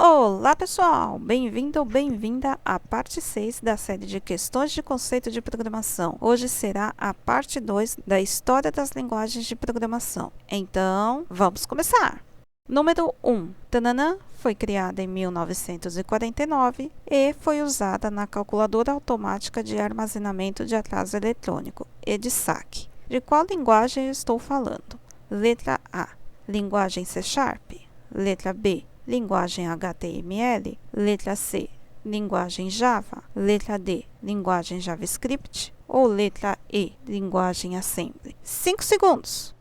Olá pessoal, bem-vindo ou bem-vinda à parte 6 da série de questões de conceito de programação. Hoje será a parte 2 da história das linguagens de programação. Então, vamos começar! Número 1. Tananã foi criada em 1949 e foi usada na calculadora automática de armazenamento de atraso eletrônico, EDSAC. De qual linguagem estou falando? Letra A. Linguagem C#. Letra B. Linguagem HTML. Letra C. Linguagem Java. Letra D. Linguagem JavaScript. Ou letra E. Linguagem Assembly. 5 segundos.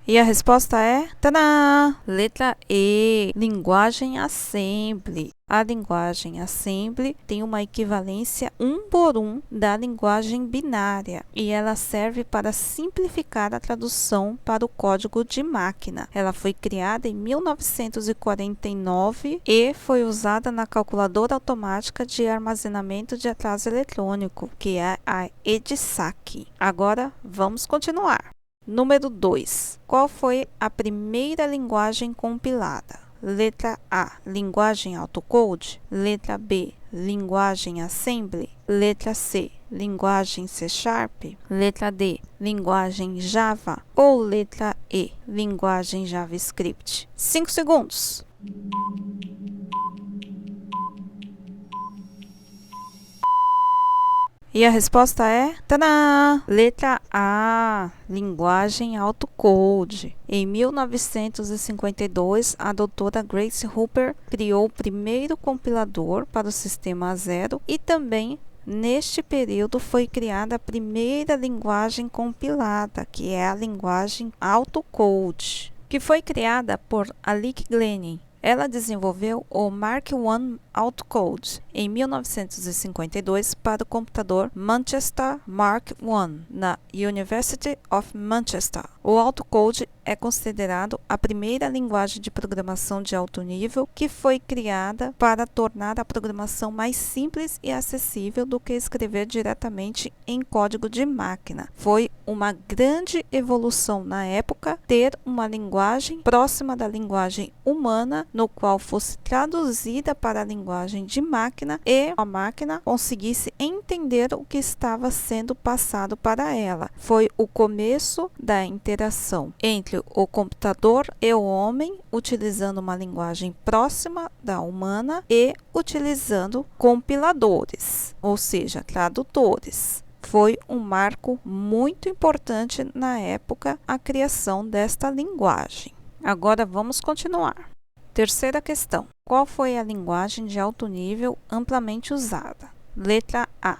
E a resposta é... Tadã! Letra E. Linguagem Assembly. A linguagem Assembly tem uma equivalência 1 por 1 da linguagem binária e ela serve para simplificar a tradução para o código de máquina. Ela foi criada em 1949 e foi usada na calculadora automática de armazenamento de atraso eletrônico, que é a EDSAC. Agora, vamos continuar. Número 2. Qual foi a primeira linguagem compilada? Letra A. Linguagem AutoCode. Letra B. Linguagem Assembly. Letra C. Linguagem C#. Letra D. Linguagem Java. Ou letra E. Linguagem JavaScript. 5 segundos. E a resposta é... Tadã! Letra A. Linguagem AutoCode. Em 1952, a doutora Grace Hopper criou o primeiro compilador para o sistema Zero e também, neste período, foi criada a primeira linguagem compilada, que é a linguagem AutoCode, que foi criada por Alec Glennie. Ela desenvolveu o Mark I AutoCode em 1952 para o computador Manchester Mark I, na University of Manchester. O AutoCode é considerado a primeira linguagem de programação de alto nível que foi criada para tornar a programação mais simples e acessível do que escrever diretamente em código de máquina. Foi uma grande evolução na época ter uma linguagem próxima da linguagem humana, no qual fosse traduzida para a linguagem de máquina e a máquina conseguisse entender o que estava sendo passado para ela. Foi o começo da interação entre o computador e o homem, utilizando uma linguagem próxima da humana e utilizando compiladores, ou seja, tradutores. Foi um marco muito importante na época a criação desta linguagem. Agora vamos continuar. Terceira questão. Qual foi a linguagem de alto nível amplamente usada? Letra A.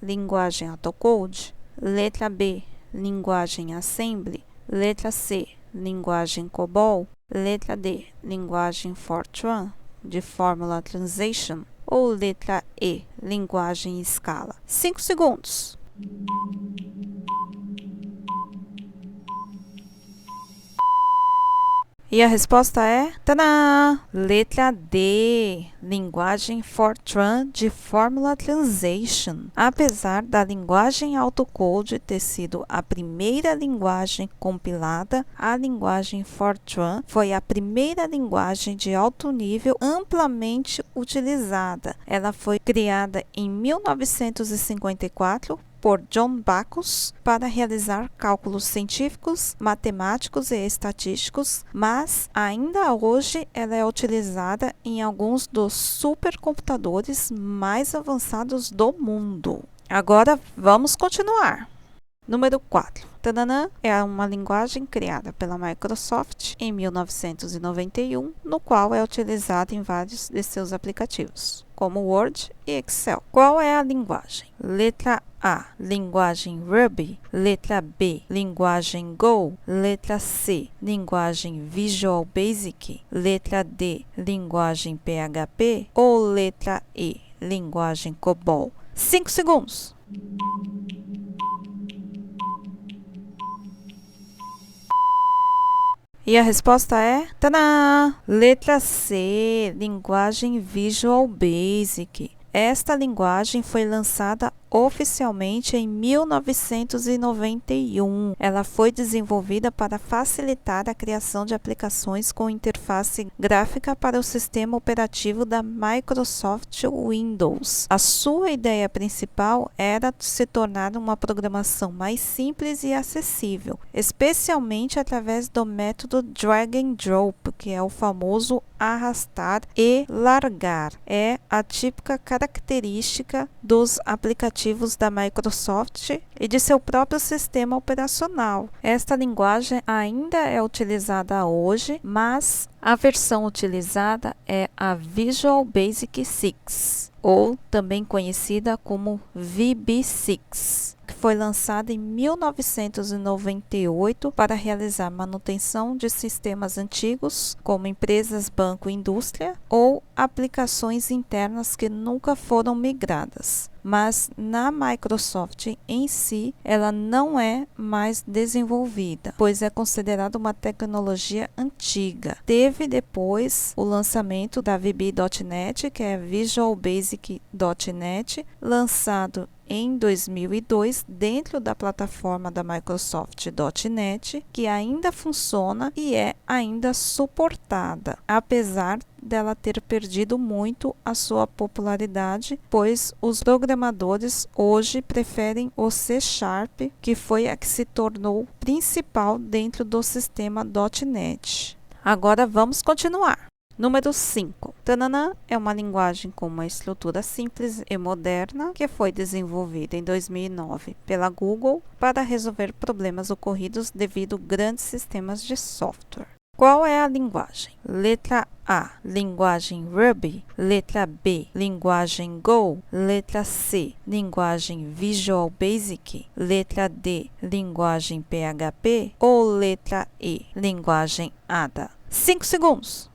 Linguagem AutoCode. Letra B. Linguagem Assembly. Letra C. Linguagem COBOL. Letra D. Linguagem Fortran, de Formula Translation. Ou letra E. Linguagem Scala. 5 segundos. E a resposta é... Tadã! Letra D. Linguagem Fortran de Formula Translation. Apesar da linguagem AutoCode ter sido a primeira linguagem compilada, a linguagem Fortran foi a primeira linguagem de alto nível amplamente utilizada. Ela foi criada em 1954 por John Backus para realizar cálculos científicos, matemáticos e estatísticos, mas ainda hoje ela é utilizada em alguns dos supercomputadores mais avançados do mundo. Agora vamos continuar. Número 4. Tananã é uma linguagem criada pela Microsoft em 1991, no qual é utilizada em vários de seus aplicativos, como Word e Excel. Qual é a linguagem? Letra A. Linguagem Ruby. Letra B. Linguagem Go. Letra C. Linguagem Visual Basic. Letra D. Linguagem PHP. Ou letra E. Linguagem COBOL. 5 segundos. E a resposta é... Tadã! Letra C. Linguagem Visual Basic. Esta linguagem foi lançada oficialmente em 1991. Ela foi desenvolvida para facilitar a criação de aplicações com interface gráfica para o sistema operativo da Microsoft Windows. A sua ideia principal era se tornar uma programação mais simples e acessível, especialmente através do método drag and drop, que é o famoso arrastar e largar. É a típica característica dos aplicativos da Microsoft e de seu próprio sistema operacional. Esta linguagem ainda é utilizada hoje, mas a versão utilizada é a Visual Basic 6, ou também conhecida como VB6, que foi lançada em 1998 para realizar manutenção de sistemas antigos, como empresas, banco e indústria, ou aplicações internas que nunca foram migradas. Mas na Microsoft em si, ela não é mais desenvolvida, pois é considerada uma tecnologia antiga. Teve depois o lançamento da VB.NET, que é Visual Basic.NET, lançado em 2002 dentro da plataforma da Microsoft.NET, que ainda funciona e é ainda suportada, apesar dela ter perdido muito a sua popularidade, pois os programadores hoje preferem o C#, que foi a que se tornou principal dentro do sistema .NET. Agora vamos continuar. Número 5. Tanana é uma linguagem com uma estrutura simples e moderna que foi desenvolvida em 2009 pela Google para resolver problemas ocorridos devido a grandes sistemas de software. Qual é a linguagem? Letra A, linguagem Ruby. Letra B, linguagem Go. Letra C, linguagem Visual Basic. Letra D, linguagem PHP. Ou letra E, linguagem Ada. 5 segundos.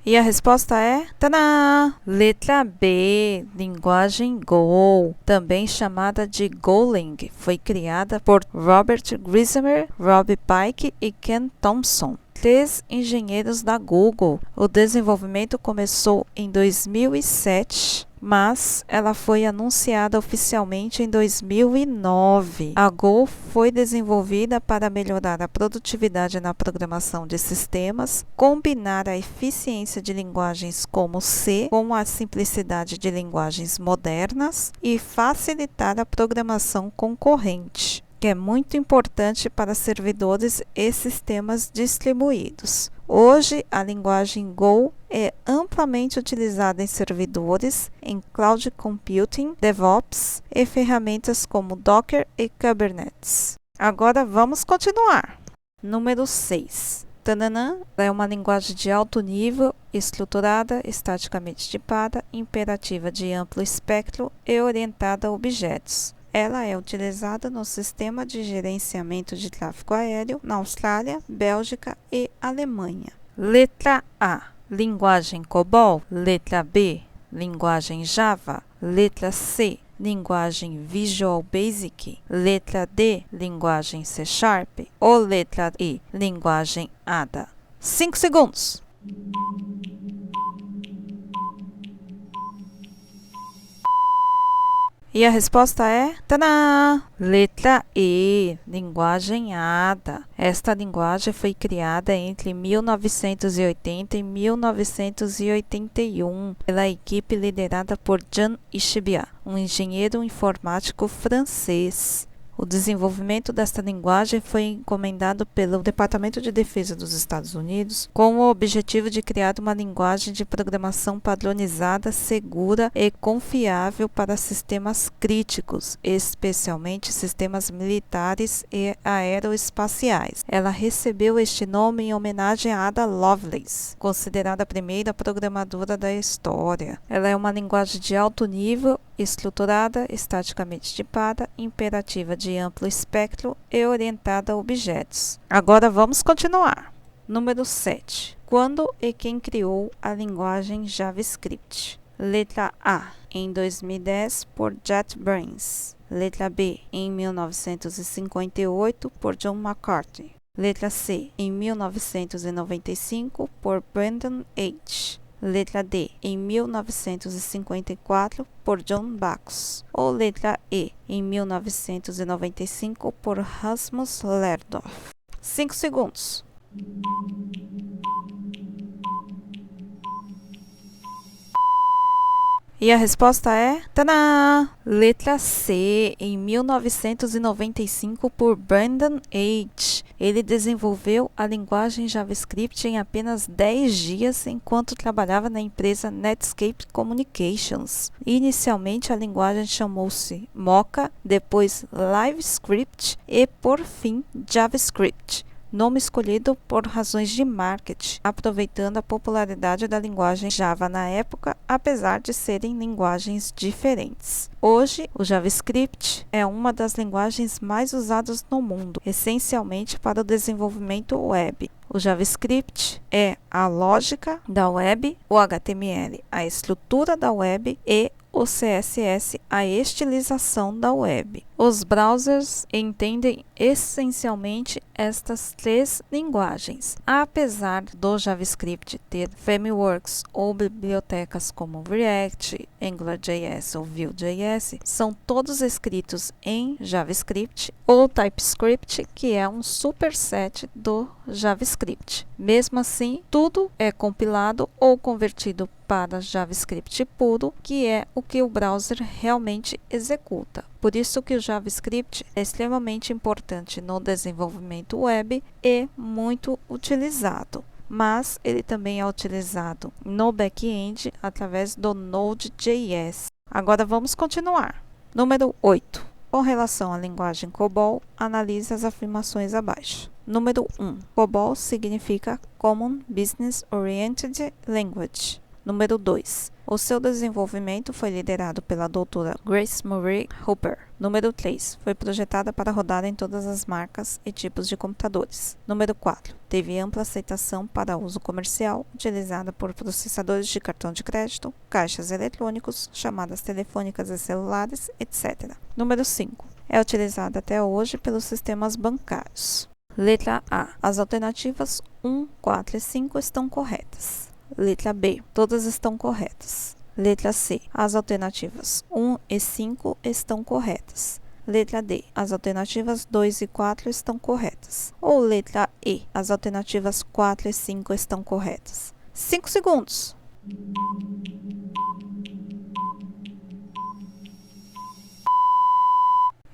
E a resposta é tadã! Letra B, linguagem Go, também chamada de Golang, foi criada por Robert Grismer, Rob Pike e Ken Thompson, 3 engenheiros da Google. O desenvolvimento começou em 2007, mas ela foi anunciada oficialmente em 2009. A Go foi desenvolvida para melhorar a produtividade na programação de sistemas, combinar a eficiência de linguagens como C com a simplicidade de linguagens modernas e facilitar a programação concorrente, que é muito importante para servidores e sistemas distribuídos. Hoje, a linguagem Go é amplamente utilizada em servidores, em cloud computing, DevOps e ferramentas como Docker e Kubernetes. Agora vamos continuar. Número 6. Tananã é uma linguagem de alto nível, estruturada, estaticamente tipada, imperativa de amplo espectro e orientada a objetos. Ela é utilizada no sistema de gerenciamento de tráfego aéreo na Austrália, Bélgica e Alemanha. Letra A, linguagem COBOL. Letra B, linguagem Java. Letra C, linguagem Visual Basic. Letra D, linguagem C#. Ou letra E, linguagem Ada. 5 segundos. E a resposta é tadã! Letra E, linguagem Ada. Esta linguagem foi criada entre 1980 e 1981 pela equipe liderada por Jean Ishbia, um engenheiro informático francês. O desenvolvimento desta linguagem foi encomendado pelo Departamento de Defesa dos Estados Unidos com o objetivo de criar uma linguagem de programação padronizada, segura e confiável para sistemas críticos, especialmente sistemas militares e aeroespaciais. Ela recebeu este nome em homenagem a Ada Lovelace, considerada a primeira programadora da história. Ela é uma linguagem de alto nível, estruturada, estaticamente tipada, imperativa de amplo espectro e orientada a objetos. Agora vamos continuar. Número 7. Quando e quem criou a linguagem JavaScript? Letra A, em 2010, por JetBrains. Letra B, em 1958, por John McCarthy. Letra C, em 1995, por Brendan H. Letra D, em 1954, por John Backus. Ou letra E, em 1995, por Rasmus Lerdorf. 5 segundos. E a resposta é, tadã! Letra C, em 1995, por Brandon H. Ele desenvolveu a linguagem JavaScript em apenas 10 dias enquanto trabalhava na empresa Netscape Communications. Inicialmente, a linguagem chamou-se Mocha, depois LiveScript e, por fim, JavaScript. Nome escolhido por razões de marketing, aproveitando a popularidade da linguagem Java na época, apesar de serem linguagens diferentes. Hoje, o JavaScript é uma das linguagens mais usadas no mundo, essencialmente para o desenvolvimento web. O JavaScript é a lógica da web, o HTML, a estrutura da web e o CSS, a estilização da web. Os browsers entendem essencialmente estas três linguagens. Apesar do JavaScript ter frameworks ou bibliotecas como React, AngularJS ou Vue.js, são todos escritos em JavaScript ou TypeScript, que é um superset do JavaScript. Mesmo assim, tudo é compilado ou convertido para JavaScript puro, que é o que o browser realmente executa. Por isso que o JavaScript é extremamente importante no desenvolvimento web e muito utilizado. Mas ele também é utilizado no back-end através do Node.js. Agora vamos continuar. Número 8. Com relação à linguagem COBOL, analise as afirmações abaixo. Número 1. COBOL significa Common Business Oriented Language. Número 2. O seu desenvolvimento foi liderado pela doutora Grace Murray Hooper. Número 3. Foi projetada para rodar em todas as marcas e tipos de computadores. Número 4. Teve ampla aceitação para uso comercial, utilizada por processadores de cartão de crédito, caixas eletrônicos, chamadas telefônicas e celulares, etc. Número 5. É utilizada até hoje pelos sistemas bancários. Letra A. As alternativas 1, 4 e 5 estão corretas. Letra B. Todas estão corretas. Letra C. As alternativas 1 e 5 estão corretas. Letra D. As alternativas 2 e 4 estão corretas. Ou letra E. As alternativas 4 e 5 estão corretas. 5 segundos.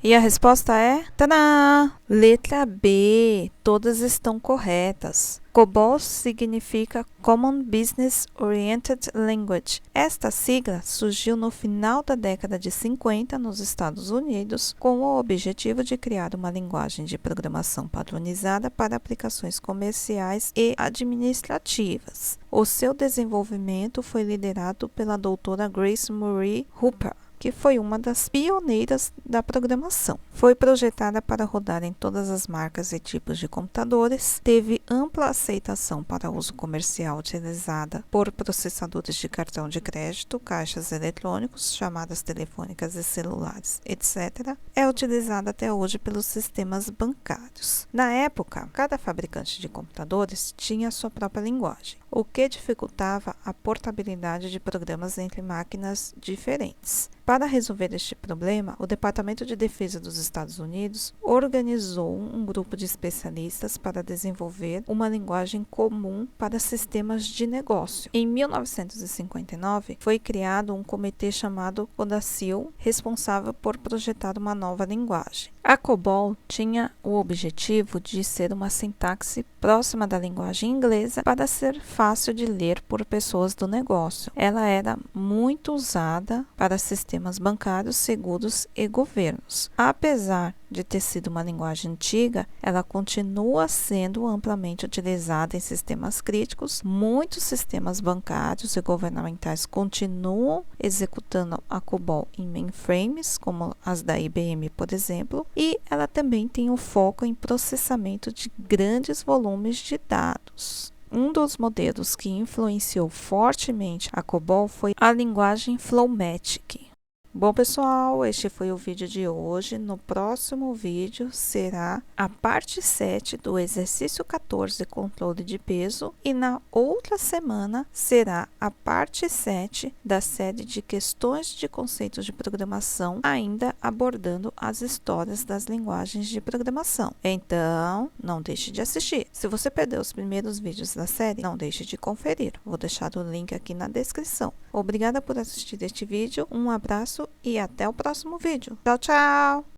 E a resposta é, tadã! Letra B. Todas estão corretas. COBOL significa Common Business Oriented Language. Esta sigla surgiu no final da década de 50 nos Estados Unidos com o objetivo de criar uma linguagem de programação padronizada para aplicações comerciais e administrativas. O seu desenvolvimento foi liderado pela doutora Grace Murray Hooper, que foi uma das pioneiras da programação. Foi projetada para rodar em todas as marcas e tipos de computadores, teve ampla aceitação para uso comercial utilizada por processadores de cartão de crédito, caixas eletrônicos, chamadas telefônicas e celulares, etc. É utilizada até hoje pelos sistemas bancários. Na época, cada fabricante de computadores tinha sua própria linguagem, o que dificultava a portabilidade de programas entre máquinas diferentes. Para resolver este problema, o Departamento de Defesa dos Estados Unidos organizou um grupo de especialistas para desenvolver uma linguagem comum para sistemas de negócio. Em 1959, foi criado um comitê chamado CODACIL, responsável por projetar uma nova linguagem. A COBOL tinha o objetivo de ser uma sintaxe próxima da linguagem inglesa para ser fácil de ler por pessoas do negócio. Ela era muito usada para sistemas bancários, seguros e governos. Apesar de ter sido uma linguagem antiga, ela continua sendo amplamente utilizada em sistemas críticos. Muitos sistemas bancários e governamentais continuam executando a COBOL em mainframes, como as da IBM, por exemplo, e ela também tem um foco em processamento de grandes volumes de dados. Um dos modelos que influenciou fortemente a COBOL foi a linguagem Flowmatic. Bom, pessoal, este foi o vídeo de hoje. No próximo vídeo será a parte 7 do exercício 14, controle de peso, e na outra semana será a parte 7 da série de questões de conceitos de programação, ainda abordando as histórias das linguagens de programação. Então, não deixe de assistir. Se você perdeu os primeiros vídeos da série, não deixe de conferir. Vou deixar o link aqui na descrição. Obrigada por assistir este vídeo, um abraço e até o próximo vídeo. Tchau, tchau!